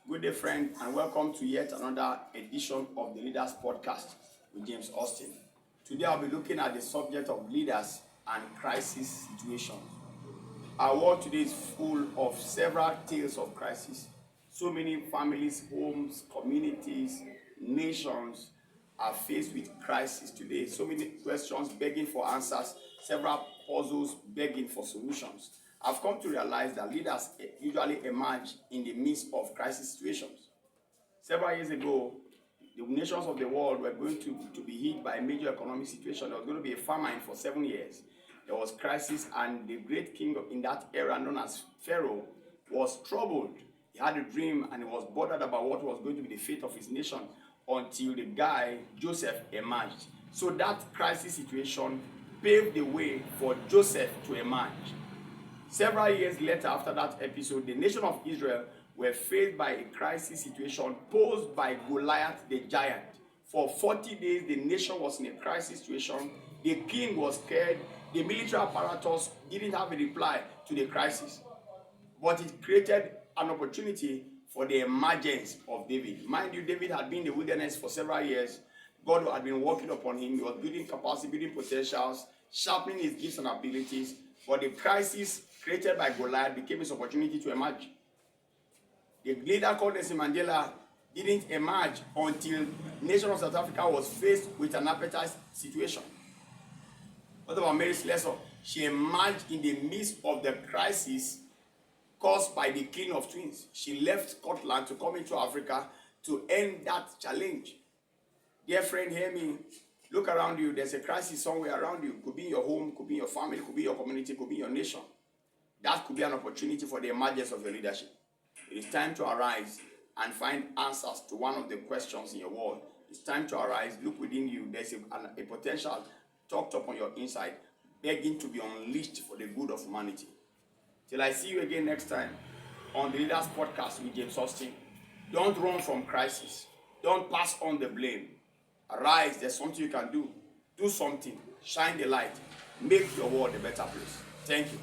Good day, friend, and welcome to yet another edition of the Leaders Podcast with James Austin. Today, I'll be looking at the subject of leaders and crisis situations. Our world today is full of several tales of crisis. So many families, homes, communities, nations are faced with crisis today. So many questions begging for answers, several puzzles begging for solutions. I've come to realize that leaders usually emerge in the midst of crisis situations. Several years ago, the nations of the world were going to be hit by a major economic situation. There was going to be a famine for 7 years. There was crisis, and the great king in that era, known as Pharaoh, was troubled. He had a dream, and he was bothered about what was going to be the fate of his nation until the guy, Joseph, emerged. So that crisis situation paved the way for Joseph to emerge. Several years later, after that episode, the nation of Israel were faced by a crisis situation posed by Goliath the giant. For 40 days, the nation was in a crisis situation. The king was scared. The military apparatus didn't have a reply to the crisis. But it created an opportunity for the emergence of David. Mind you, David had been in the wilderness for several years. God had been working upon him. He was building capacity, building potentials, sharpening his gifts and abilities. But the crisis created by Goliath became his opportunity to emerge. The leader called Nelson Mandela didn't emerge until the nation of South Africa was faced with an apartheid situation. What about Mary Slessor? She emerged in the midst of the crisis caused by the killing of twins. She left Scotland to come into Africa to end that challenge. Dear friend, hear me. Look around you. There's a crisis somewhere around you. Could be in your home, could be in your family, could be in your community, could be in your nation. That could be an opportunity for the emergence of your leadership. It is time to arise and find answers to one of the questions in your world. It's time to arise. Look within you. There's a potential tucked up on your inside, begging to be unleashed for the good of humanity. Till I see you again next time on the Leaders Podcast with James Austin. Don't run from crisis. Don't pass on the blame. Arise. There's something you can do. Do something. Shine the light. Make your world a better place. Thank you.